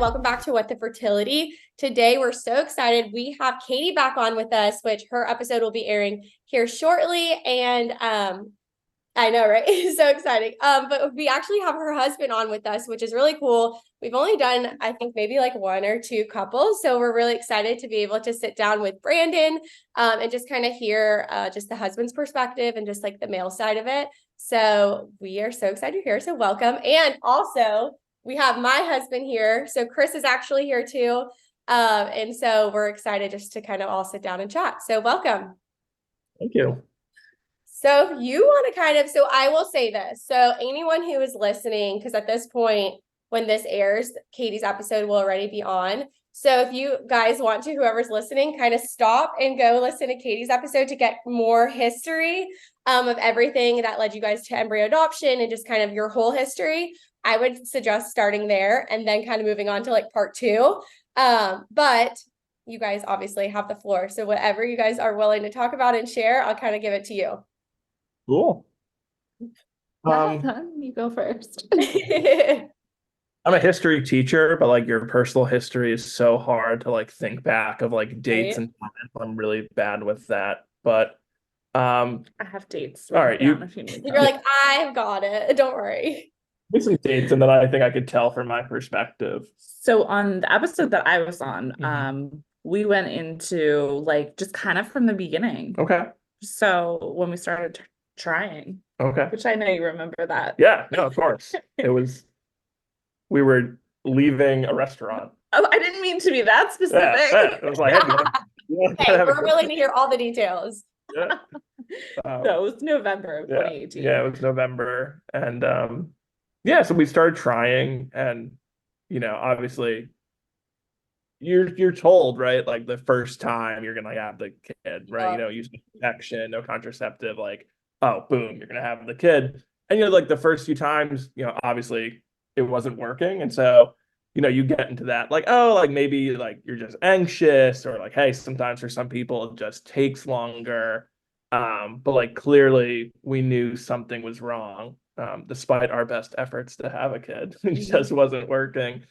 welcome back to What the Fertility. Today, we're so excited. We have Katie back on with us, which her episode will be airing here shortly. And I know, right? So exciting. But we actually have her husband on with us, which is really cool. We've only done, I think, maybe like one or two couples. So we're really excited to be able to sit down with Brandon and just kind of hear just the husband's perspective and just like the male side of it. So we are so excited you're here. So welcome. And also, we have my husband here. So Chris is actually here too. And so we're excited just to kind of all sit down and chat. So welcome. Thank you. So you want to so I will say this. So anyone who is listening, because at this point, when this airs, Katie's episode will already be on. So if you guys want to, whoever's listening, kind of stop and go listen to Katie's episode to get more history of everything that led you guys to embryo adoption and just kind of your whole history. I would suggest starting there and then kind of moving on to like part two. But you guys obviously have the floor. So whatever you guys are willing to talk about and share, I'll kind of give it to you. Cool. You go first. I'm a history teacher, but like your personal history is so hard to like think back of like dates and times. I'm really bad with that. But I have dates. All right, you're like, I've got it. Don't worry. Give some dates, and then I think I could tell from my perspective. So on the episode that I was on, we went into like just kind of from the beginning. Okay. So when we started trying. Okay. Which I know you remember that. Yeah, no, of course. We were leaving a restaurant. Oh, I didn't mean to be that specific. Yeah, it was like, hey, we're willing to hear all the details. Yeah. No, it was November of 2018. Yeah, it was November. And so we started trying, and obviously you're told, right? Like the first time you're gonna have the kid, right? Use protection, no contraceptive, like, oh, boom, you're gonna have the kid. And like the first few times, obviously it wasn't working. And so, you get into that, like, oh, like maybe like you're just anxious, or like, hey, sometimes for some people it just takes longer. But like clearly we knew something was wrong, despite our best efforts to have a kid. It just wasn't working.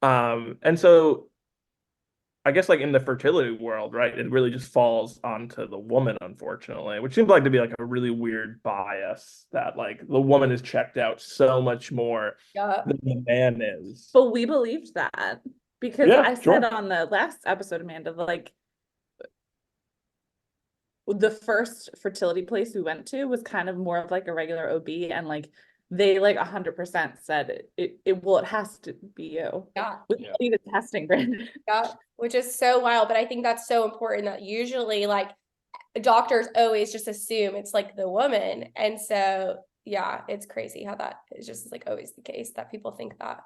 And so I guess like in the fertility world, right, it really just falls onto the woman, unfortunately, which seems like to be like a really weird bias that like the woman is checked out so much more than the man is. But we believed that because I said on the last episode, Amanda, like the first fertility place we went to was kind of more of like a regular OB, and like they like 100% said it has to be you. Yeah. With the testing, Brandon. Yeah, which is so wild. But I think that's so important that usually like doctors always just assume it's like the woman. And so, yeah, it's crazy how that is just like always the case that people think that.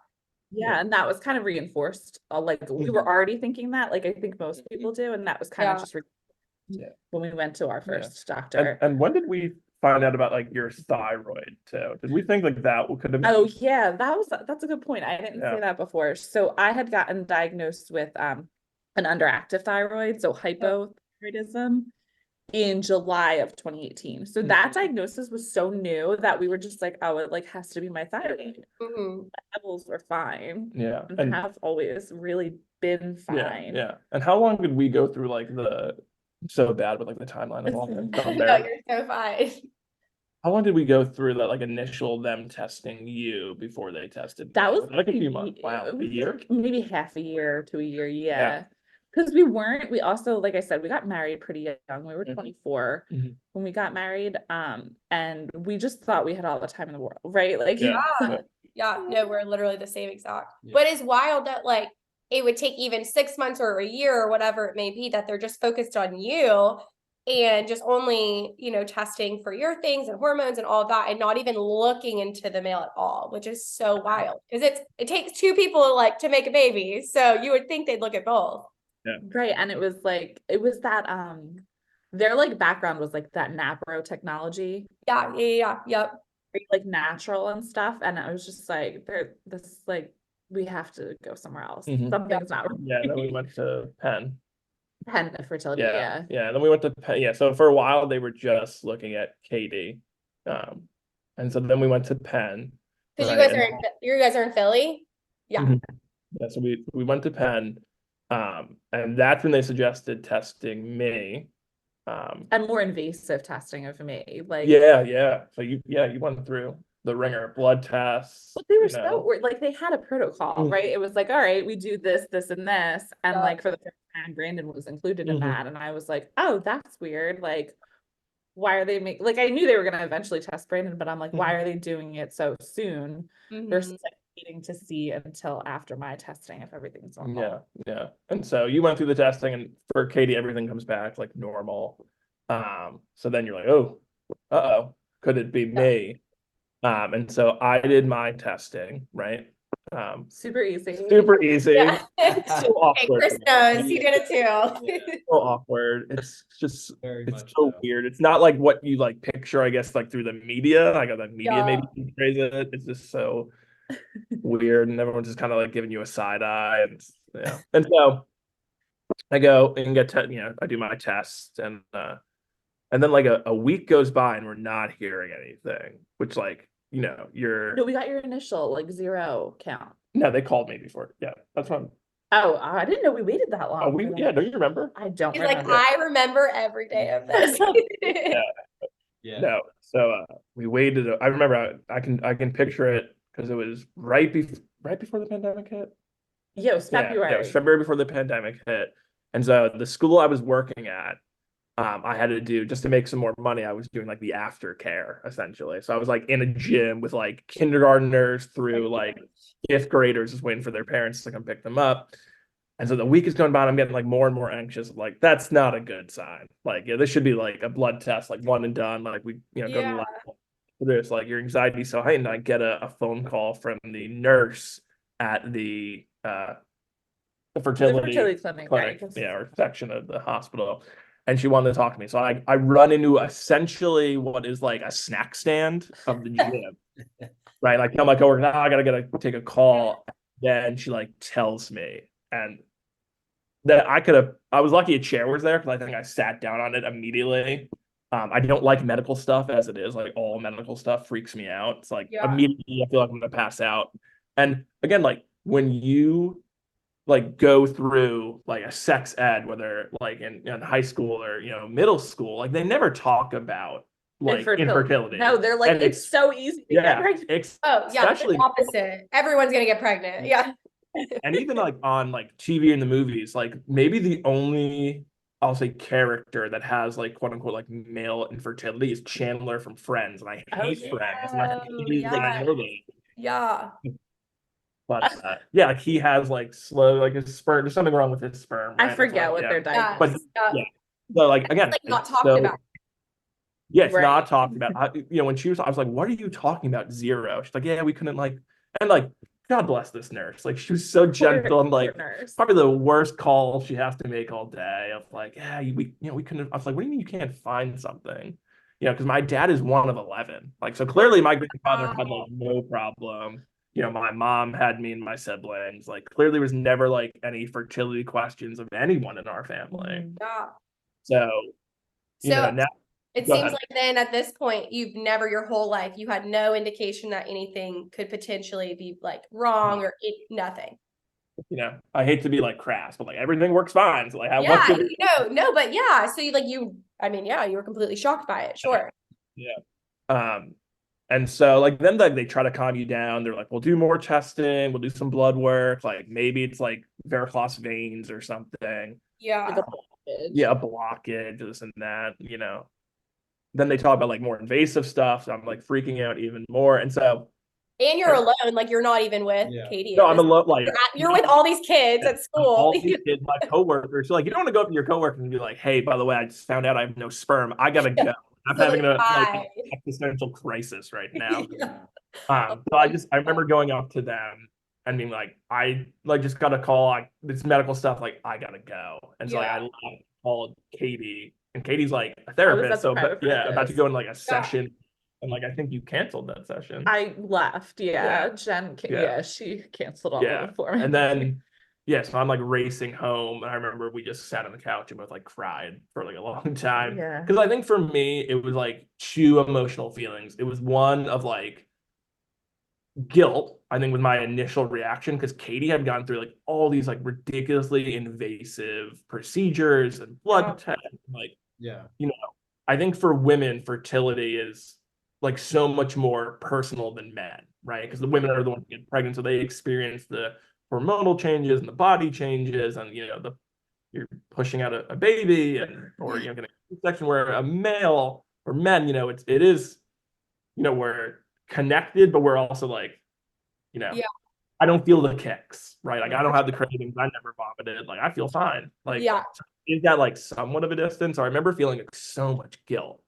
Yeah, and that was kind of reinforced. Like we were already thinking that, like I think most people do. And that was kind of just when we went to our first doctor. And when did we find out about like your thyroid too? Did we think like that could have been? Oh yeah, that's a good point. I didn't say that before. So I had gotten diagnosed with an underactive thyroid, so hypothyroidism, in July of 2018. So that diagnosis was so new that we were just like, oh, it like has to be my thyroid. The levels were fine. Yeah. And have always really been fine. Yeah. And how long did we go through like so bad with like the timeline of all that? No, you're so fine. How long did we go through that like initial them testing you before they tested? That was like a few months. Wow, a year? Maybe half a year to a year. Yeah. Because we also, like I said, we got married pretty young. We were 24 when we got married. And we just thought we had all the time in the world, right? Like, no, we're literally the same exact. But it's wild that like it would take even 6 months or a year or whatever it may be that they're just focused on you and just only, testing for your things and hormones and all of that, and not even looking into the male at all, which is so wild because it takes two people like to make a baby. So you would think they'd look at both. Yeah. Right. And it was that their like background was like that NAPRO technology. Yeah. Yep. Like natural and stuff. And I was just like, this like we have to go somewhere else. Something's not right. Yeah, then we went to Penn fertility. Yeah. Then we went to Penn. Yeah. So for a while they were just looking at Katie. And so then we went to Penn. Because you guys are in Philly? Yeah. Yeah, so we went to Penn, and that's when they suggested testing me. And more invasive testing of me. Like, yeah. So you went through the ringer, blood tests, but they were so weird. Like, they had a protocol, right? It was like, all right, we do this, this, and this. And like for the first time, Brandon was included in that. And I was like, oh, that's weird. Like, why are they like, I knew they were going to eventually test Brandon, but I'm like, why are they doing it so soon versus like waiting to see until after my testing if everything's normal? Yeah. And so you went through the testing, and for Katie, everything comes back like normal. So then you're like, oh, could it be me? And so I did my testing, right? Super easy. Super easy. Yeah. It's so Hey, awkward. Chris knows. He did it too. So awkward. It's just Very it's much so so. weird. It's not like what you like picture, I guess, like through the media. Like the media maybe portrays it. It's just so weird, and everyone's just kind of like giving you a side eye, and yeah. And so I go and get I do my test, and then like a week goes by and we're not hearing anything, which like you're No, we got your initial like 0 count. no, they called me before. Yeah, that's fine. Oh, I didn't know we waited that long. Oh, don't you remember? I don't He's remember. like, I remember every day of this. Yeah. No. So we waited. I remember I can picture it because it was right before the pandemic hit. Yeah, it was February. Yeah, it was February before the pandemic hit. And so the school I was working at, I had to do just to make some more money. I was doing like the aftercare essentially. So I was like in a gym with like kindergartners through like fifth graders, just waiting for their parents to come pick them up. And so the week is going by, and I'm getting like more and more anxious. Like, that's not a good sign. Like, yeah, this should be like a blood test, like one and done. Like we, go to the lab for this. Like your anxiety is so heightened. I get a phone call from the nurse at the fertility clinic, clinic, right? yeah, or section of the hospital. And she wanted to talk to me. So I run into essentially what is like a snack stand of the gym. Right. Like tell my coworker, now I gotta take a call. Then she like tells me, and that I was lucky a chair was there because I think I sat down on it immediately. I don't like medical stuff as it is. Like all medical stuff freaks me out. It's like immediately I feel like I'm gonna pass out. And again, like when you like go through like a sex ed, whether like in high school or middle school, like they never talk about like infertility. No, they're like, it's so easy to get pregnant. Especially the opposite. Everyone's gonna get pregnant. Yeah. And even like on like TV and the movies, like maybe the only I'll say character that has like quote unquote like male infertility is Chandler from Friends, and I hate Friends, and I know that. Yeah. But yeah, like he has like slow, like his sperm. There's something wrong with his sperm. Right? I forget what they're diagnosed. But so like again, it's like not talked about. Yeah, it's not talked about. When I was like, "What are you talking about? 0?" She's like, "Yeah, we couldn't like," and like, God bless this nurse. Like, she was so gentle and like, probably the worst call she has to make all day. Of like, yeah, we couldn't. I was like, what do you mean you can't find something? Because my dad is one of 11. Like, so clearly my grandfather had like no problem. My mom had me and my siblings. Like, clearly there was never like any fertility questions of anyone in our family. Yeah. So now. It seems like then at this point, your whole life, you had no indication that anything could potentially be like wrong or nothing. I hate to be like crass, but like everything works fine. So like, but yeah. So you were completely shocked by it. Sure. Yeah. And so like then they try to calm you down. They're like, we'll do more testing. We'll do some blood work. Like maybe it's like varicose veins or something. Yeah. Like a blockage. Yeah, a blockage, this and that, Then they talk about like more invasive stuff. So I'm like freaking out even more. And you're alone, like you're not even with Katie. No, I'm alone. Like you're with all these kids at school. All these kids, my coworkers. So like you don't want to go up to your coworker and be like, "Hey, by the way, I just found out I have no sperm. I gotta go. I'm having an existential crisis right now." So I remember going up to them and being like, "I like just got a call. It's medical stuff. Like I gotta go." And so I called Katie. And Katie's like a therapist, so about to go in like a session, and like I think you canceled that session. I left, Jen, she canceled all of it for me. And then, so I'm like racing home, and I remember we just sat on the couch and both like cried for like a long time. Yeah, because I think for me it was like two emotional feelings. It was one of like guilt, I think, was my initial reaction, because Katie had gone through like all these like ridiculously invasive procedures and blood tests. Like, Yeah. you know, I think for women, fertility is like so much more personal than men, right? Because the women are the ones who get pregnant, so they experience the hormonal changes and the body changes, and you're pushing out a baby, and or getting a section, where a male or men, it is, we're connected, but we're also like, Yeah. I don't feel the kicks, right? Like I don't have the cravings. I never vomited. Like I feel fine. Like Yeah. is that like somewhat of a distance? So I remember feeling like so much guilt.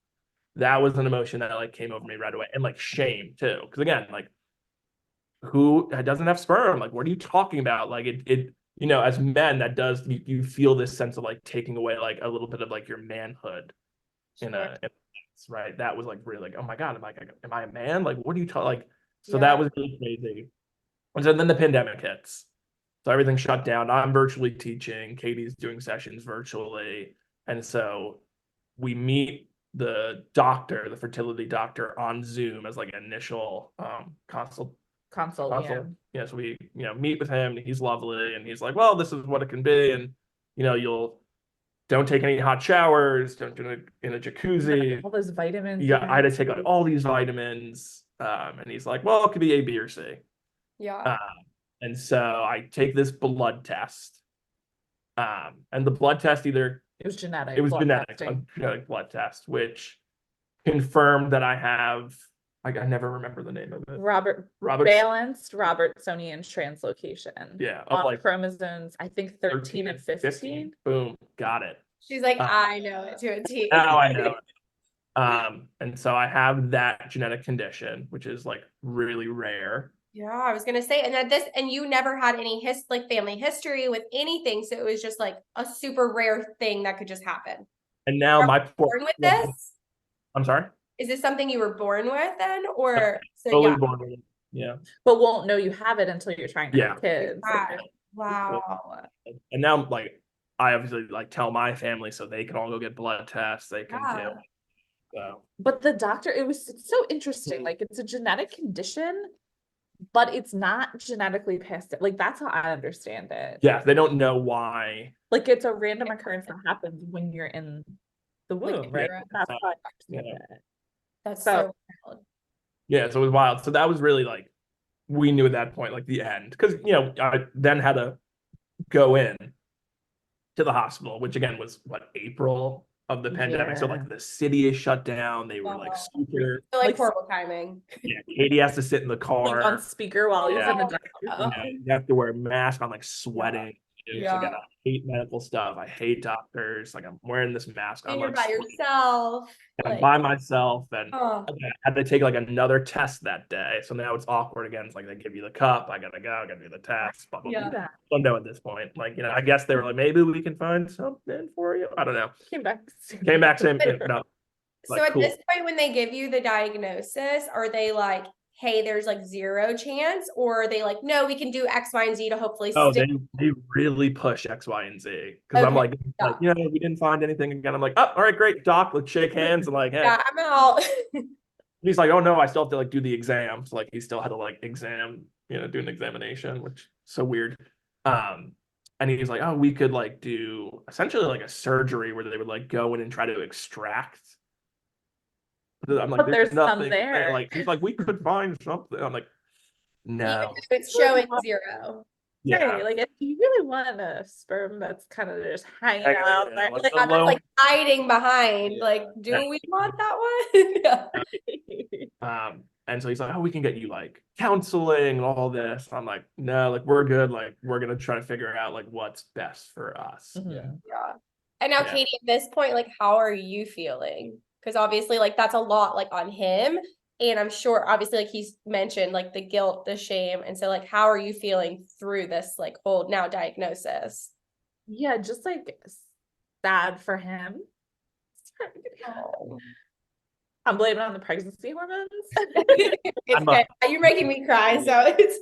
That was an emotion that like came over me right away, and like shame too. Because again, like who doesn't have sperm? Like what are you talking about? Like it as men, that does you feel this sense of like taking away like a little bit of like your manhood in a sense, right? That was like really like, oh my God, am I a man? Like what are you talking like? So that was really crazy. And so then the pandemic hits. So everything shut down. I'm virtually teaching. Katie's doing sessions virtually. And so we meet the doctor, the fertility doctor, on Zoom as like an initial consult. Yeah. Yeah, so we, meet with him. He's lovely. And he's like, well, this is what it can be. And, you'll don't take any hot showers, don't do it in a jacuzzi. All those vitamins. Yeah, I had to take like all these vitamins. And he's like, well, it could be A, B, or C. Yeah. And so I take this blood test. And the blood test it was genetic. It was blood genetic, testing. a genetic blood test, which confirmed that I have, I never remember the name of it. Balanced Robertsonian translocation. Yeah. On like chromosomes, I think 13 and 15. Boom. Got it. She's like, I know it to a T. Now I know it. And so I have that genetic condition, which is like really rare. Yeah, I was gonna say, and you never had any family history with anything, so it was just like a super rare thing that could just happen. And now born with this? I'm sorry? Is this something you were born with then, or totally born with it. Yeah. But won't know you have it until you're trying to have kids. Wow. And now like I obviously like tell my family so they can all go get blood tests. They can do. So. But the doctor, it's so interesting. Like it's a genetic condition, but it's not genetically passed. Like that's how I understand it. Yeah, they don't know why. Like it's a random occurrence that happens when you're in the womb, right? That's how I understand it. That's so wild. Yeah, so it was wild. So that was really like we knew at that point, like the end. Because I then had to go in to the hospital, which again was April of the pandemic. So like the city is shut down. They were like super horrible timing. Yeah, Katie has to sit in the car on speaker while he's in the doctor. You have to wear a mask. I'm like sweating. Again, I hate medical stuff. I hate doctors. Like I'm wearing this mask. And I'm you're like by yourself. I'm by myself, and I had to take like another test that day. So now it's awkward again. It's like they give you the cup. I gotta go. I gotta do the test. Blah, blah, blah. I don't know at this point. Like I guess they were like, maybe we can find something for you. I don't know. Came back Same. No. So at this point, when they give you the diagnosis, are they like, hey, there's like 0 chance, or are they like, no, we can do X, Y, and Z to hopefully they really push X, Y, and Z. Because I'm like, we didn't find anything again. I'm like, oh, all right, great, doc, let's shake hands. And like, hey. Yeah, I'm out. He's like, oh no, I still have to like do the exam. So like he still had to like do an examination, which is so weird. And he's like, oh, we could like do essentially like a surgery where they would like go in and try to extract. I'm like, there's nothing there. Like he's like, we could find something. I'm like, no. It's showing 0. Yeah. Like if you really want a sperm that's kind of just hanging out there, like hiding behind. Like, do we want that one? And so he's like, oh, we can get you like counseling and all this. I'm like, no, like we're good. Like we're gonna try to figure out like what's best for us. Yeah. And now, Katie, at this point, like, how are you feeling? Because obviously, like, that's a lot, like, on him. And I'm sure, obviously, like, he's mentioned, like, the guilt, the shame. And so, like, how are you feeling through this, like, whole now diagnosis? Yeah, just, like, sad for him. I'm blaming it on the pregnancy hormones. It's good. You're making me cry, so it's...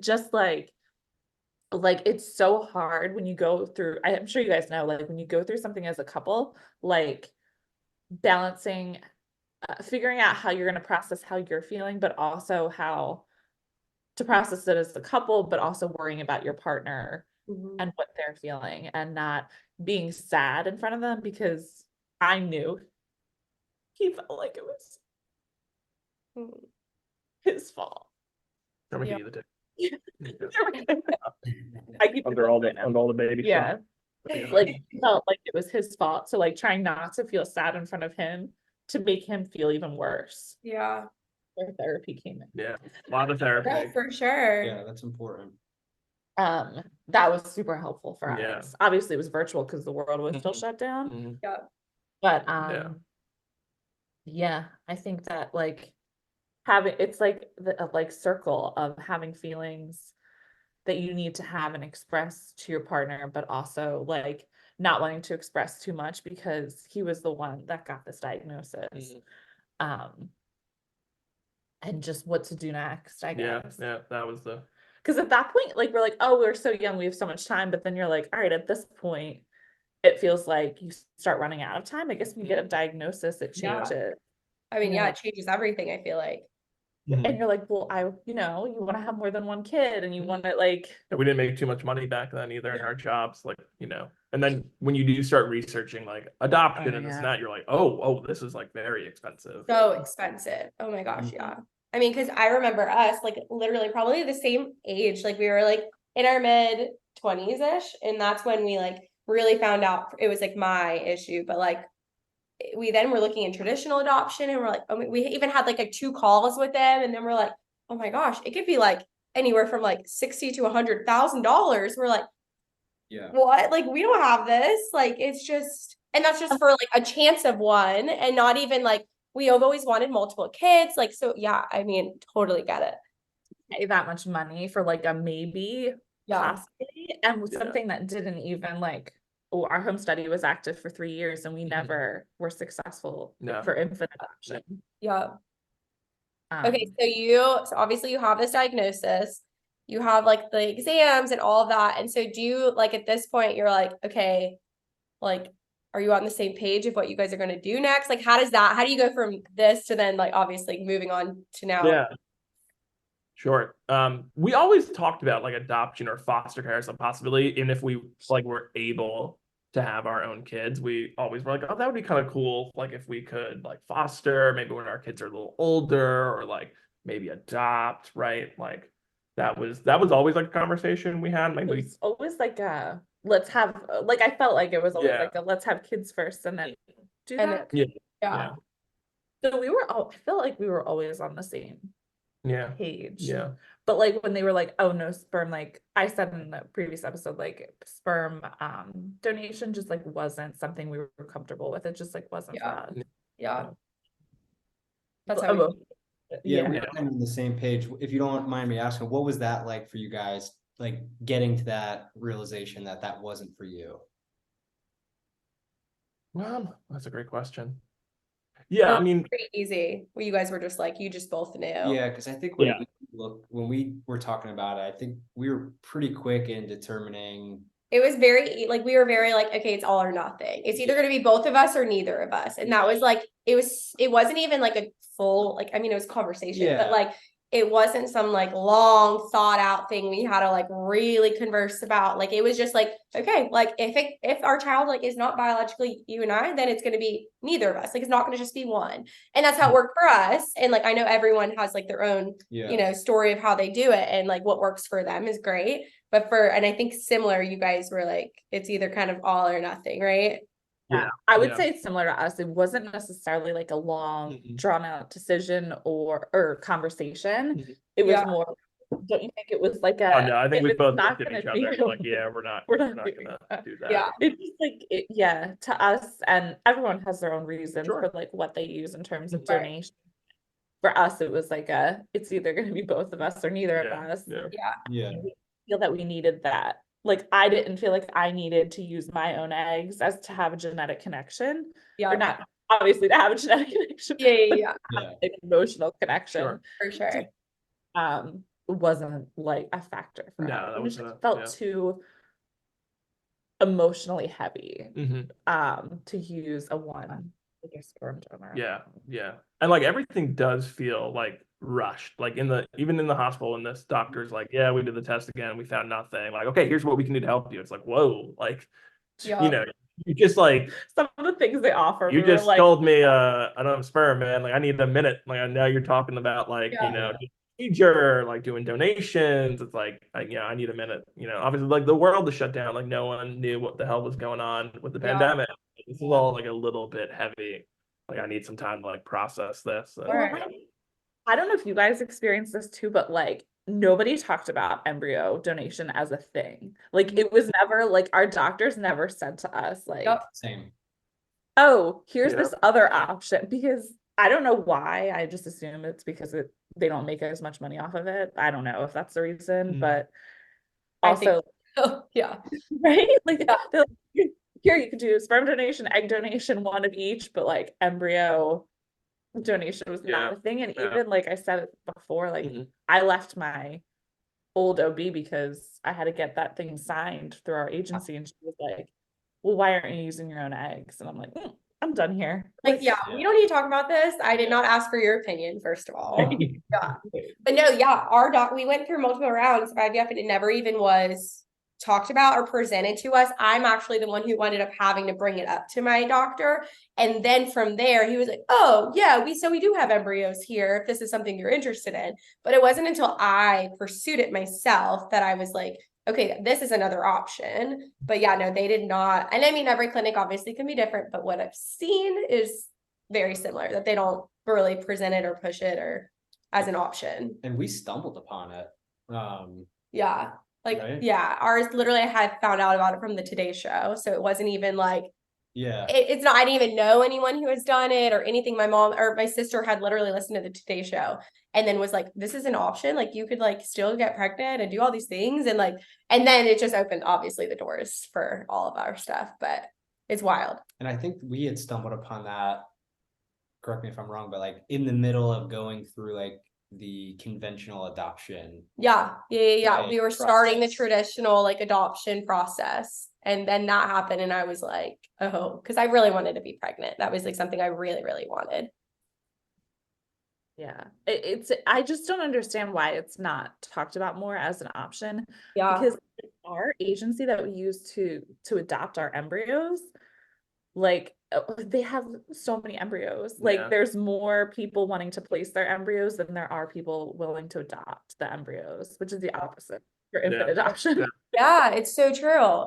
just, like, it's so hard when you go through, I'm sure you guys know, like when you go through something as a couple, like balancing figuring out how you're going to process how you're feeling, but also how to process it as a couple, but also worrying about your partner and what they're feeling, and not being sad in front of them, because I knew he felt like it was his fault. Let me Yeah. give you the I keep under all the baby yeah. stuff. Like he felt like it was his fault. So like trying not to feel sad in front of him to make him feel even worse. Yeah. Where therapy came in. Yeah, a lot of therapy. No, for sure. Yeah, that's important. That was super helpful for Yeah. us. Obviously it was virtual because the world was still shut down. Mhm. Yeah. But Yeah. I think that like having, it's like the like circle of having feelings that you need to have and express to your partner, but also like not wanting to express too much because he was the one that got this diagnosis. And just what to do next, I guess. Yeah, that was the, because at that point, like we're like, oh, we're so young, we have so much time, but then you're like, all right, at this point it feels like you start running out of time. I guess when you get a diagnosis, it Yeah. changes. I mean, Yeah. yeah, it changes everything, I feel like. And you're like, well, you want to have more than one kid, and you want to like. we didn't make too much money back then either in our jobs, like, and then when you do start researching like adoption and this and that, you're like, oh, this is like very expensive. So expensive. Oh my gosh, yeah. I mean, because I remember us like literally probably the same age, like we were like in our mid 20s-ish, and that's when we like really found out it was like my issue. But like we then were looking in traditional adoption, and we're like, oh, we even had like 2 calls with them, and then we're like, oh my gosh, it could be like anywhere from like $60,000 to $100,000. We're like, Yeah. what? Like we don't have this. Like it's just, and that's just for like a chance of one, and not even like we have always wanted multiple kids. Like, so yeah, I mean, totally get it. Pay that much money for like a maybe, possibly, and with something that didn't even like. Oh, our home study was active for 3 years, and we never were successful for infant adoption. Yeah. Okay, so obviously you have this diagnosis, you have like the exams and all of that, and so do you like at this point you're like, okay, like are you on the same page of what you guys are going to do next? Like how do you go from this to then like obviously moving on to now? Yeah. Sure. We always talked about like adoption or foster care as a possibility, and if we like were able to have our own kids, we always were like, oh, that would be kind of cool, like if we could like foster maybe when our kids are a little older, or like maybe adopt, right? Like that was always like a conversation we had. Maybe it was always like let's have like I felt like it was always like a let's have kids first and then do that. Yeah. So I feel like we were always on the same page. Yeah. But like when they were like, oh no, sperm, like I said in the previous episode, like sperm donation just like wasn't something we were comfortable with. It just like wasn't for us. Yeah. That's how we we're kind of on the same page. If you don't mind me asking, what was that like for you guys, like getting to that realization that that wasn't for you? Well, that's a great question. Yeah, I mean, pretty easy. Well, you guys were just like, you just both knew. Yeah, because I think when we were talking about it, I think we were pretty quick in determining. It was very like we were very like, okay, it's all or nothing. It's either going to be both of us or neither of us. And that was like it wasn't even like a full like I mean it was conversation, but like it wasn't some like long thought out thing we had to like really converse about. Like it was just like, okay, like if our child like is not biologically you and I, then it's going to be neither of us. Like it's not going to just be one. And that's how it worked for us. And like I know everyone has like their own story of how they do it, and like what works for them is great. But and I think similar, you guys were like, it's either kind of all or nothing, right? Yeah, I would say it's similar to us. It wasn't necessarily like a long, drawn out decision or conversation. It was more, don't you think it was like a, oh no, I think we both looked at each other like, we're not gonna do that. Yeah. It's just like, to us, and everyone has their own reasons for like what they use in terms of donation. For us, it was like it's either going to be both of us or neither of us. Yeah. We feel that we needed that. Like I didn't feel like I needed to use my own eggs as to have a genetic connection. Or not obviously to have a genetic connection. An emotional connection. For sure. Wasn't like a factor for us. That was felt too emotionally heavy to use a one like a sperm donor. Yeah. And like everything does feel like rushed. Like even in the hospital, and this doctor's like, yeah, we did the test again, we found nothing. Like, okay, here's what we can do to help you. It's like, whoa, like, you know, you just like Some of the things they offer, you we were just like, told me I don't have sperm, man. Like I need a minute. Like now you're talking about like, you know, procedure, like doing donations. It's like, yeah, I need a minute. You know, obviously like the world is shut down. Like no one knew what the hell was going on with the pandemic. This is all like a little bit heavy. Like I need some time to like process this. Well, I don't know if you guys experienced this too, but like nobody talked about embryo donation as a thing. Like it was never like our doctors never said to us like, Same. oh, here's this other option, because I don't know why. I just assume it's because they don't make as much money off of it. I don't know if that's the reason, but also, yeah, right? Like, they're like, here you could do sperm donation, egg donation, one of each, but like embryo donation was not a thing. And even like I said it before, like I left my old OB because I had to get that thing signed through our agency, and she was like, well, why aren't you using your own eggs? And I'm like, I'm done here. Like, we don't need to talk about this. I did not ask for your opinion, first of all. But no, we went through multiple rounds of IVF, and it never even was talked about or presented to us. I'm actually the one who ended up having to bring it up to my doctor. And then from there, he was like, oh, yeah, we do have embryos here if this is something you're interested in. But it wasn't until I pursued it myself that I was like, okay, this is another option. But yeah, no, they did not. And I mean, every clinic obviously can be different, but what I've seen is very similar, that they don't really present it or push it or as an option. And we stumbled upon it. Ours literally I had found out about it from the Today Show. So it wasn't even like, it's not, I didn't even know anyone who has done it or anything. My mom or my sister had literally listened to the Today Show and then was like, this is an option. Like you could like still get pregnant and do all these things. And like, and then it just opened obviously the doors for all of our stuff, but it's wild. And I think we had stumbled upon that, correct me if I'm wrong, but like in the middle of going through like the conventional adoption. Yeah. We were starting the traditional like adoption process. And then that happened. And I was like, oh, because I really wanted to be pregnant. That was like something I really, really wanted. Yeah. I just don't understand why it's not talked about more as an option. Yeah. Because our agency that we use to adopt our embryos, like they have so many embryos. Like there's more people wanting to place their embryos than there are people willing to adopt the embryos, which is the opposite for infant adoption. Yeah, it's so true.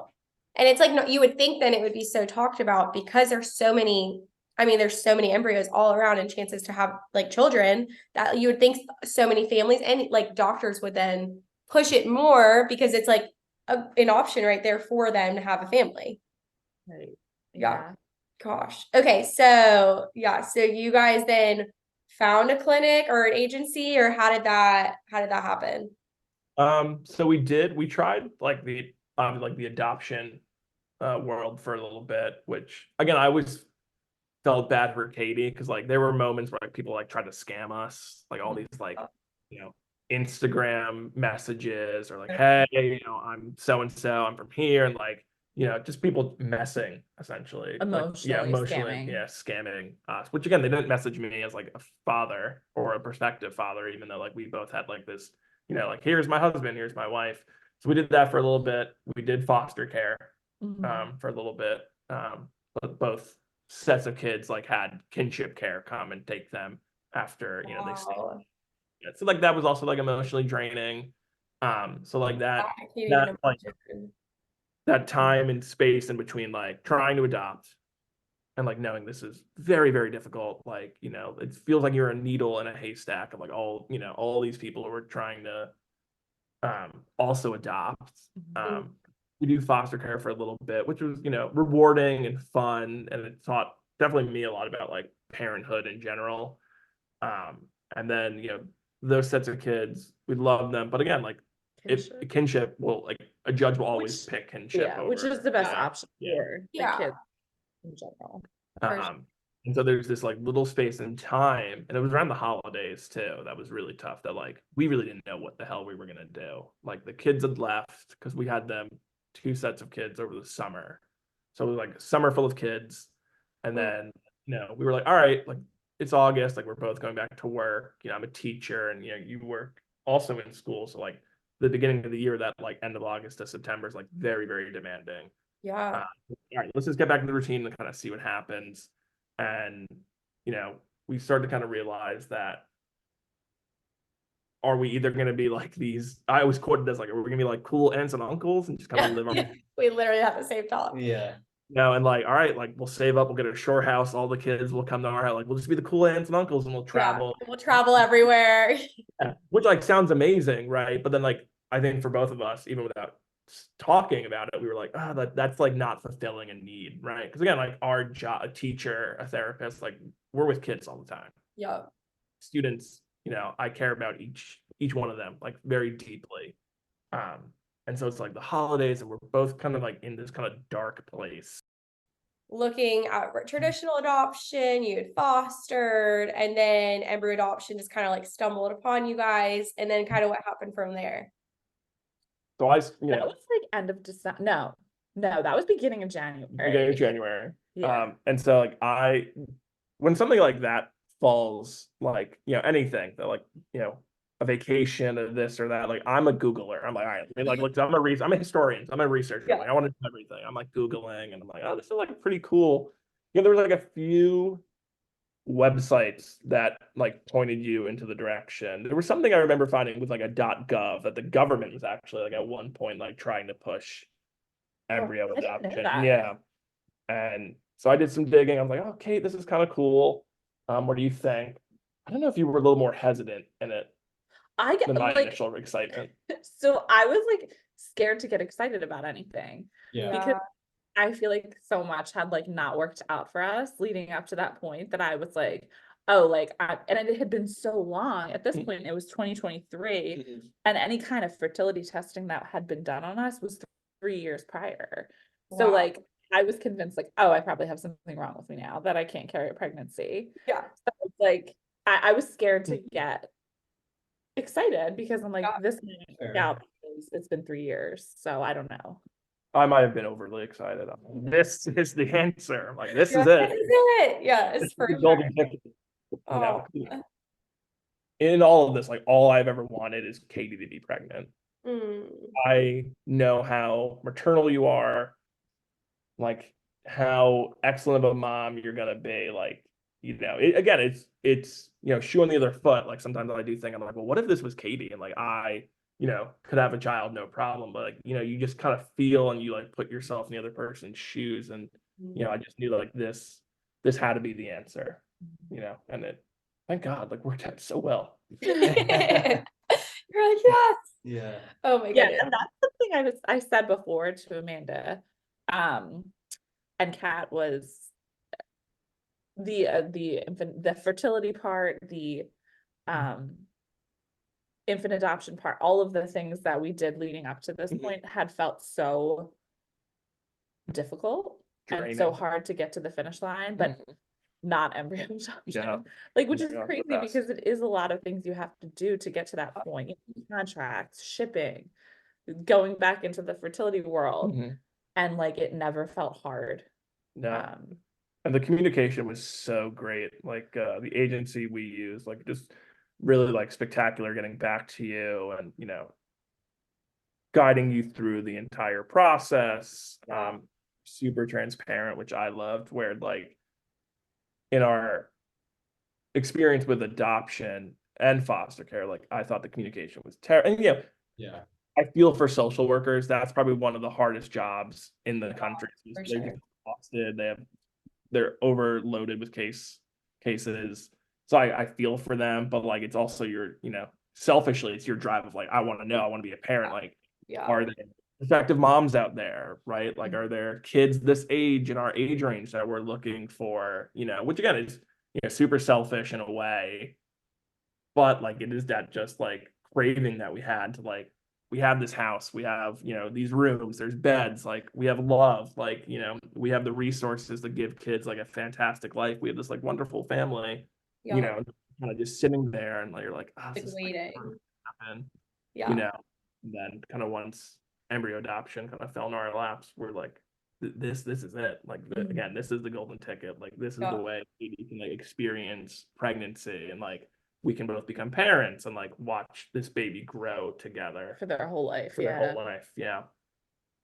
And it's like, no, you would think then it would be so talked about because there's so many embryos all around and chances to have like children, that you would think so many families and like doctors would then push it more because it's like an option right there for them to have a family. Right. Yeah. Gosh. Okay. So so you guys then found a clinic or an agency, or how did that happen? So we tried like the adoption world for a little bit, which again I always felt bad for Katie because like there were moments where like people like tried to scam us, like all these like Instagram messages or like, hey, I'm so and so, I'm from here, and like just people messing essentially, emotionally scamming us. Which again, they didn't message me as like a father or a prospective father, even though like we both had like this, like here's my husband, here's my wife. So we did that for a little bit. We did foster care for a little bit. But both sets of kids like had kinship care come and take them after they stayed. So like that was also like emotionally draining. So like that time and space in between like trying to adopt and like knowing this is very, very difficult. Like, it feels like you're a needle in a haystack of like all these people who are trying to also adopt. We do foster care for a little bit, which was, rewarding and fun. And it taught definitely me a lot about like parenthood in general. And then, those sets of kids, we love them. But again, like kinship will like a judge will always pick kinship over, which is the best option for the kids in general. And so there's this like little space in time, and it was around the holidays too. That was really tough. That like we really didn't know what the hell we were gonna do. Like the kids had left because we had them 2 sets of kids over the summer, so it was like a summer full of kids, and then we were like, all right, like it's August, like we're both going back to work. I'm a teacher, and you work also in school, so like the beginning of the year, that like end of August to September is like very, very demanding. Yeah. All right, let's just get back to the routine and kind of see what happens. And we started to kind of realize that, are we either going to be like these? I always quoted as like, are we going to be like cool aunts and uncles and just kind of live on? We literally have the same talk. Yeah. And like, all right, like we'll save up, we'll get a shore house, all the kids will come to our house, like we'll just be the cool aunts and uncles, and we'll travel. We'll travel everywhere. Which like sounds amazing, right? But then like I think for both of us, even without talking about it, we were like, oh, that's like not fulfilling a need, right? Because again, like our job, a teacher, a therapist, like we're with kids all the time. Yeah. Students, I care about each one of them like very deeply. And so it's like the holidays, and we're both kind of like in this kind of dark place. Looking at traditional adoption, you had fostered, and then embryo adoption just kind of like stumbled upon you guys, and then kind of what happened from there. So I, That was like end of December. No, that was beginning of January. Beginning of January. Yeah. And so like when something like that falls, like, anything that like, a vacation or this or that, like I'm a Googler. I'm like, all right, like I'm a historian. I'm a researcher. Yeah. Like I want to do everything. I'm like Googling, and I'm like, oh, this is like pretty cool. There was like a few websites that like pointed you into the direction. There was something I remember finding with like a .gov that the government was actually like at one point like trying to push embryo I didn't know adoption. that. Yeah. And so I did some digging. I was like, oh, Kate, this is kind of cool. What do you think? I don't know if you were a little more hesitant in it I get than my like, initial excitement. so I was like scared to get excited about anything. Yeah. Because I feel like so much had like not worked out for us leading up to that point, that I was like, oh, like, and it had been so long at this point. It was 2023, and any kind of fertility testing that had been done on us was 3 years prior. So Wow. like I was convinced like, oh, I probably have something wrong with me now, that I can't carry a pregnancy. Yeah. So it's like I was scared to get excited, because I'm like, this might work out because it's been 3 years. So I don't know. I might have been overly excited. This is the answer. Like, this is This it. is it. Yes, This is for the sure. golden ticket. Oh. In all of this, like all I've ever wanted is Katie to be pregnant. Mm. I know how maternal you are, like how excellent of a mom you're gonna be. Like, again, it's shoe on the other foot. Like sometimes I do think, I'm like, well, what if this was Katie, and like I could have a child, no problem. But like, you just kind of feel, and you like put yourself in the other person's shoes, and I just knew like this had to be the answer, and it, thank God, like worked out so well. You're like, yes. Yeah. Oh my Yeah, goodness. and that's something I said before to Amanda, and Kat, was the fertility part, the infant adoption part, all of the things that we did leading up to this point had felt so difficult and so hard to get to the finish line, but not embryo adoption. Like, which is crazy, because it is a lot of things you have to do to get to that point. Contracts, shipping, going back into the fertility world, and like it never felt hard. No. And the communication was so great. Like the agency we use, like just really like spectacular getting back to you, and guiding you through the entire process. Super transparent, which I loved, where like in our experience with adoption and foster care, like I thought the communication was terrible. And Yeah. I feel for social workers, that's probably one of the hardest jobs in the country. For They're sure. exhausted. They're overloaded with cases. So I feel for them, but like it's also selfishly, it's your drive of like, I want to know, I want to be a parent. Like, are there effective moms out there, right? Like, are there kids this age in our age range that we're looking for, which again is super selfish in a way, but like it is that just like craving that we had to like, we have this house, we have these rooms, there's beds, like we have love, like we have the resources to give kids like a fantastic life, we have this like wonderful family, kind of just sitting there, and like you're like, oh, this is waiting. happen. Yeah. And then kind of once embryo adoption kind of fell in our laps, we're like, this is it. Like again, this is the golden ticket. Like this is the way you can like experience pregnancy, and like we can both become parents and like watch this baby grow together for their whole life. for their whole life. Yeah.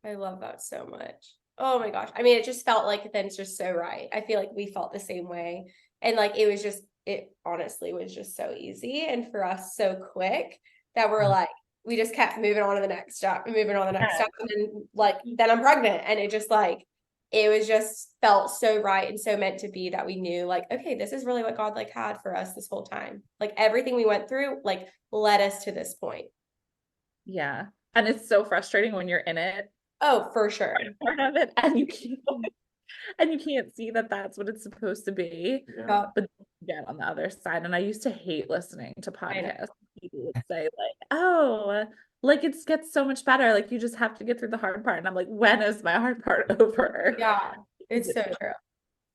I love that so much. Oh my gosh. I mean, it just felt like then it's just so right. I feel like we felt the same way. And like it honestly was just so easy. And for us, so quick that we're like, we just kept moving on to the next step and moving on to the next step. And then like, then I'm pregnant. And it just like, it was just felt so right and so meant to be that we knew like, okay, this is really what God like had for us this whole time. Like everything we went through, like led us to this point. Yeah. And it's so frustrating when you're in it. Oh, for sure. Part of it, and you can't see that that's what it's supposed to be. Yeah. But again, on the other side, and I used to hate listening to podcasts. People would say like, "Oh, like it gets so much better. Like you just have to get through the hard part." And I'm like, "When is my hard part over?" Yeah, it's so true.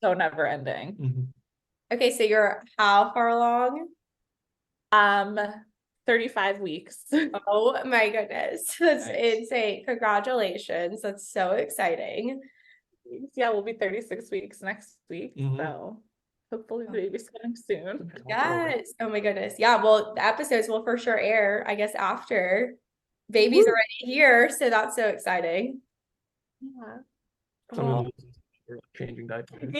So never ending. Okay, so you're how far along? 35 weeks. Oh my goodness. That's insane. Congratulations. That's so exciting. Yeah, we'll be 36 weeks next week. So hopefully the baby's coming soon. Yes. Oh my goodness. Yeah. Well, the episodes will for sure air, I guess, after baby's already here. So that's so exciting. Yeah. Someone changing diapers.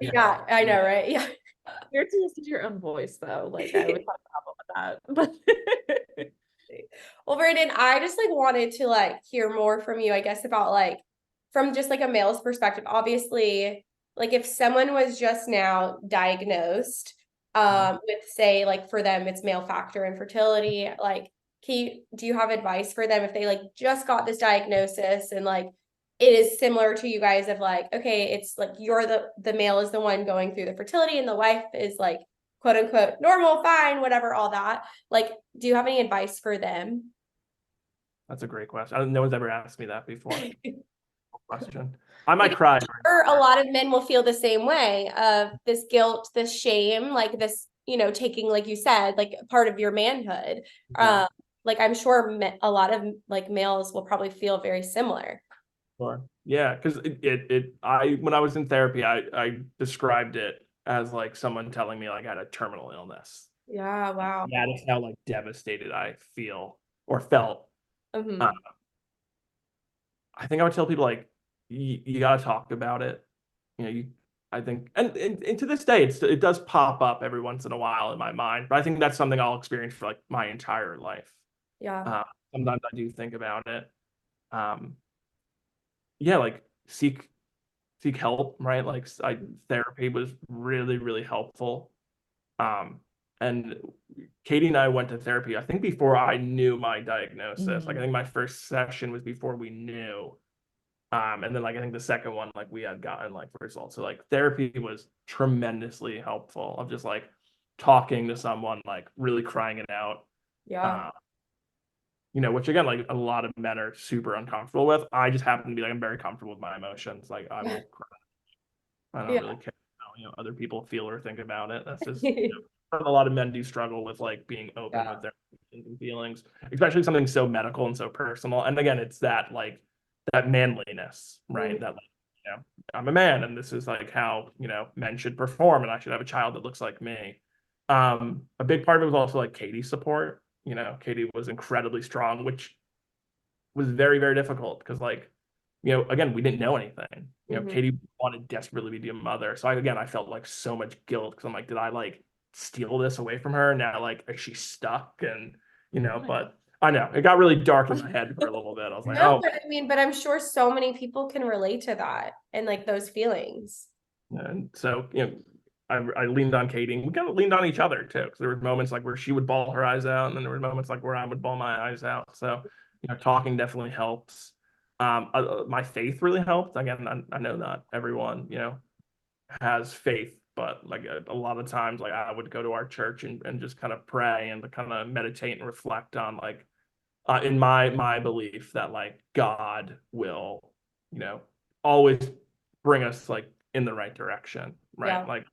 Yeah, I know, right? Yeah. You're to listen to your own voice though. Like I would have a problem with that. Well, Brandon, I just like wanted to like hear more from you, I guess, about like from just like a male's perspective. Obviously, like if someone was just now diagnosed with say like for them it's male factor infertility, like do you have advice for them if they like just got this diagnosis and like it is similar to you guys of like, okay, it's like you're the male is the one going through the fertility and the wife is like quote unquote normal, fine, whatever, all that. Like, do you have any advice for them? That's a great question. No one's ever asked me that before. Question. I might cry. Or a lot of men will feel the same way of this guilt, this shame, like this, taking, like you said, like part of your manhood. Like I'm sure a lot of like males will probably feel very similar. Sure. Yeah, because when I was in therapy, I described it as like someone telling me like I had a terminal illness. Yeah, wow. That is how like devastated I feel or felt. I think I would tell people like you got to talk about it. I think, and to this day, it does pop up every once in a while in my mind, but I think that's something I'll experience for like my entire life. Yeah. Sometimes I do think about it. Yeah, like seek help, right? Like therapy was really, really helpful. And Katie and I went to therapy, I think before I knew my diagnosis. Like I think my first session was before we knew. And then like I think the second one, like we had gotten like results. So like therapy was tremendously helpful of just like talking to someone, like really crying it out. Yeah. Which again, like a lot of men are super uncomfortable with. I just happen to be like, I'm very comfortable with my emotions. Like I will cry. I don't really care how other people feel or think about it. That's just a lot of men do struggle with like being open with their feelings, especially something so medical and so personal. And again, it's that like that manliness, right? That like, I'm a man and this is like how, men should perform and I should have a child that looks like me. A big part of it was also like Katie's support. Katie was incredibly strong, which was very, very difficult because like, again, we didn't know anything. Katie wanted desperately to be a mother. So I felt like so much guilt because I'm like, did I like steal this away from her? Now, like, is she stuck? And, but I know it got really dark in my head for a little bit. I was like, no, but I'm sure so many people can relate to that and like those feelings. And so, I leaned on Katie. We kind of leaned on each other too, because there were moments like where she would bawl her eyes out, and then there were moments like where I would bawl my eyes out. So, talking definitely helps. My faith really helped. Again, I know not everyone, has faith, but like a lot of times, like I would go to our church and just kind of pray and to kind of meditate and reflect on like, in my belief that like God will, always bring us like in the right direction, right? Yeah. Like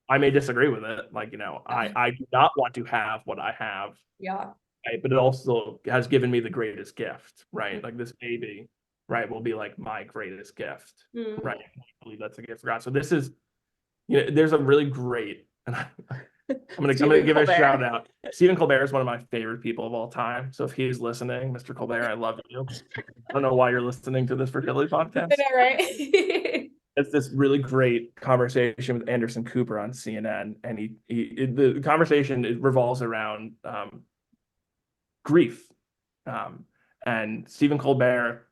I may disagree with it, like I do not want to have what I have. Yeah. Right? But it also has given me the greatest gift, right? Like this baby, right, will be like my greatest gift, Mm. right? I believe that's a gift from God. So this is, you know, there's a really great, and I'm gonna give it a shout out. Stephen Colbert is one of my favorite people of all time. So if he's listening, Mr. Colbert, I love you. I don't know why you're listening to this fertility podcast. I know, right? It's this really great conversation with Anderson Cooper on CNN, and the conversation, it revolves around grief, and Stephen Colbert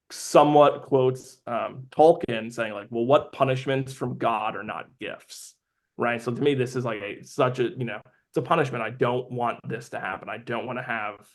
somewhat quotes Tolkien saying like, well, what punishments from God are not gifts, right? So to me, this is like such a, you know, it's a punishment. I don't want this to happen. I don't want to have